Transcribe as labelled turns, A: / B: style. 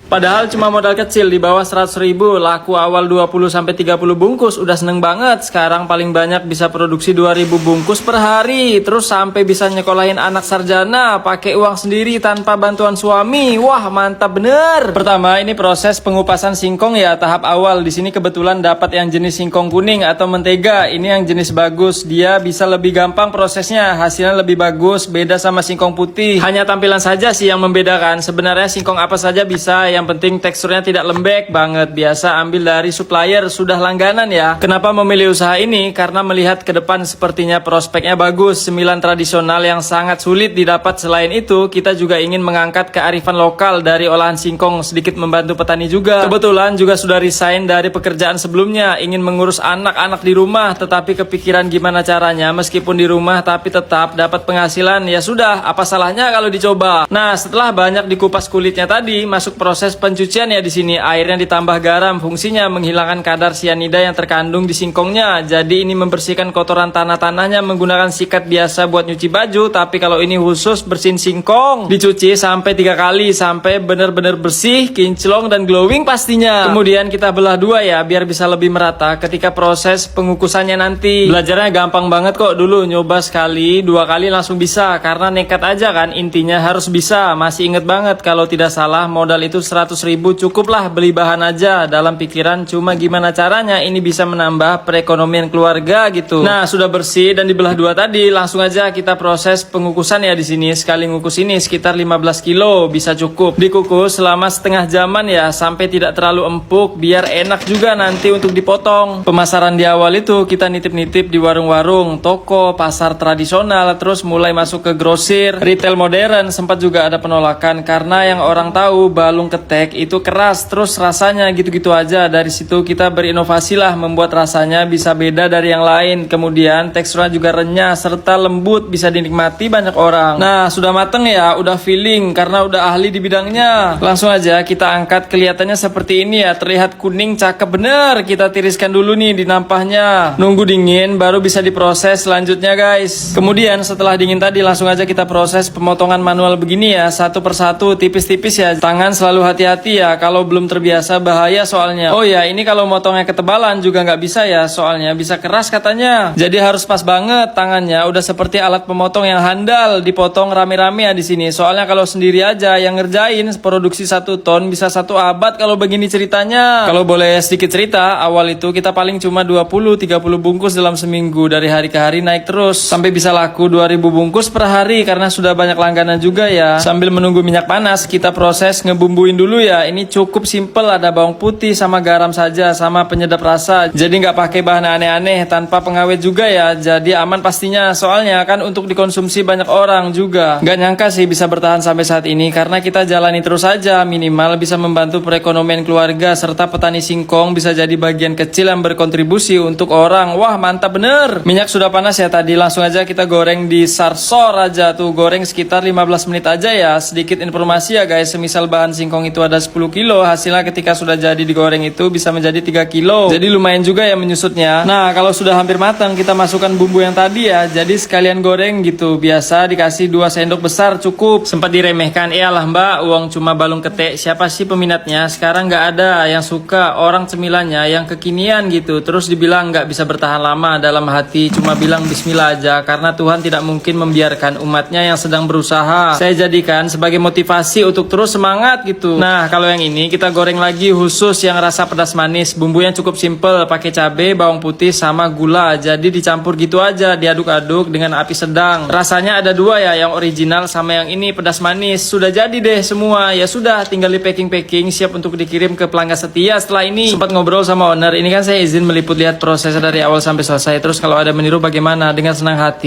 A: Padahal cuma modal kecil di bawah 100.000, laku awal 20-30 bungkus udah seneng banget. Sekarang paling banyak bisa produksi 2.000 bungkus per hari. Terus sampai bisa nyekolahin anak sarjana pakai uang sendiri tanpa bantuan suami. Wah, mantap bener. Pertama, ini proses pengupasan singkong ya, tahap awal. Di sini kebetulan dapat yang jenis singkong kuning atau mentega. Ini yang jenis bagus. Dia bisa lebih gampang prosesnya, hasilnya lebih bagus, beda sama singkong putih. Hanya tampilan saja sih yang membedakan. Sebenarnya singkong apa saja bisa. Yang penting teksturnya tidak lembek banget. Biasa ambil dari supplier, sudah langganan ya. Kenapa memilih usaha ini? Karena melihat ke depan sepertinya prospeknya bagus. Sembilan tradisional yang sangat sulit didapat. Selain itu, kita juga ingin mengangkat kearifan lokal dari olahan singkong, sedikit membantu petani juga. Kebetulan juga sudah resign dari pekerjaan sebelumnya, ingin mengurus anak-anak di rumah, tetapi kepikiran gimana caranya meskipun di rumah tapi tetap dapat penghasilan. Ya sudah, apa salahnya kalau dicoba. Nah, setelah banyak dikupas kulitnya tadi, masuk proses pencucian ya di sini. Airnya ditambah garam, fungsinya menghilangkan kadar sianida yang terkandung di singkongnya. Jadi ini membersihkan kotoran tanah-tanahnya menggunakan sikat biasa buat nyuci baju, tapi kalau ini khusus bersihin singkong. Dicuci sampai 3 kali sampai benar-benar bersih, kinclong dan glowing pastinya. Kemudian kita belah dua ya biar bisa lebih merata ketika proses pengukusannya nanti. Belajarnya gampang banget kok, dulu nyoba sekali, 2 kali langsung bisa karena nekat aja kan, intinya harus bisa. Masih inget banget kalau tidak salah modal itu 100.000, cukuplah beli bahan aja. Dalam pikiran cuma gimana caranya ini bisa menambah perekonomian keluarga gitu. Nah, sudah bersih dan dibelah dua tadi, langsung aja kita proses pengukusan ya di sini. Sekali ngukus ini sekitar 15 kilo bisa cukup. Dikukus selama setengah jaman ya sampai tidak terlalu empuk biar enak juga nanti untuk dipotong. Pemasaran di awal itu kita nitip-nitip di warung-warung, toko, pasar tradisional, terus mulai masuk ke grosir, retail modern. Sempat juga ada penolakan karena yang orang tahu balung ketek itu keras, terus rasanya gitu-gitu aja. Dari situ kita berinovasi lah, membuat rasanya bisa beda dari yang lain. Kemudian teksturnya juga renyah serta lembut, bisa dinikmati banyak orang. Nah, sudah mateng ya, udah feeling karena udah ahli di bidangnya. Langsung aja kita angkat, kelihatannya seperti ini ya, terlihat kuning cakep bener. Kita tiriskan dulu nih di nampahnya. Nunggu dingin baru bisa diproses selanjutnya guys. Kemudian setelah dingin tadi langsung aja kita proses pemotongan manual begini ya, satu persatu tipis-tipis ya. Tangan selalu hati-hati ya, kalau belum terbiasa bahaya soalnya. Oh ya, ini kalau motongnya ketebalan juga nggak bisa ya, soalnya bisa keras katanya. Jadi harus pas banget tangannya, udah seperti alat pemotong yang handal, dipotong rame-rame ya di sini. Soalnya kalau sendiri aja yang ngerjain produksi 1 ton bisa 1 abad kalau begini ceritanya. Kalau boleh sedikit cerita, awal itu kita paling cuma 20-30 bungkus dalam seminggu. Dari hari ke hari naik terus sampai bisa laku 2.000 bungkus per hari karena sudah banyak langganan juga ya. Sambil menunggu minyak panas, kita proses ngebumbuin dulu ya. Ini cukup simple, ada bawang putih sama garam saja sama penyedap rasa. Jadi nggak pakai bahan aneh-aneh, tanpa pengawet juga ya. Jadi aman pastinya, soalnya kan untuk dikonsumsi banyak orang juga. Nggak nyangka sih bisa bertahan sampai saat ini karena kita jalani terus aja. Minimal bisa membantu perekonomian keluarga serta petani singkong bisa jadi bagian kecil yang berkontribusi untuk orang. Wah, mantap bener. Minyak sudah panas ya tadi, langsung aja kita goreng di sarsor aja tuh. Goreng sekitar 15 menit aja ya. Sedikit informasi ya guys, semisal bahan singkong itu ada 10 kilo, hasilnya ketika sudah jadi digoreng itu bisa menjadi 3 kilo. Jadi lumayan juga ya menyusutnya. Nah, kalau sudah hampir matang kita masukkan bumbu yang tadi ya. Jadi sekalian goreng gitu. Biasa dikasih 2 sendok besar cukup. Sempat diremehkan, iyalah mbak, uang cuma balung ketek, siapa sih peminatnya? Sekarang nggak ada yang suka orang cemilannya yang kekinian gitu. Terus dibilang nggak bisa bertahan lama, dalam hati cuma bilang bismillah aja karena Tuhan tidak mungkin membiarkan umatnya yang sedang berusaha. Saya jadikan sebagai motivasi untuk terus semangat gitu. Nah, kalau yang ini kita goreng lagi khusus yang rasa pedas manis. Bumbunya cukup simple, pakai cabai, bawang putih sama gula. Jadi dicampur gitu aja, diaduk-aduk dengan api sedang. Rasanya ada 2 ya, yang original sama yang ini pedas manis. Sudah jadi deh semua. Ya sudah, tinggal di packing-packing, siap untuk dikirim ke pelanggan setia. Setelah ini sempat ngobrol sama owner. Ini kan saya izin meliput lihat prosesnya dari awal sampai selesai. Terus kalau ada meniru bagaimana, dengan senang hati.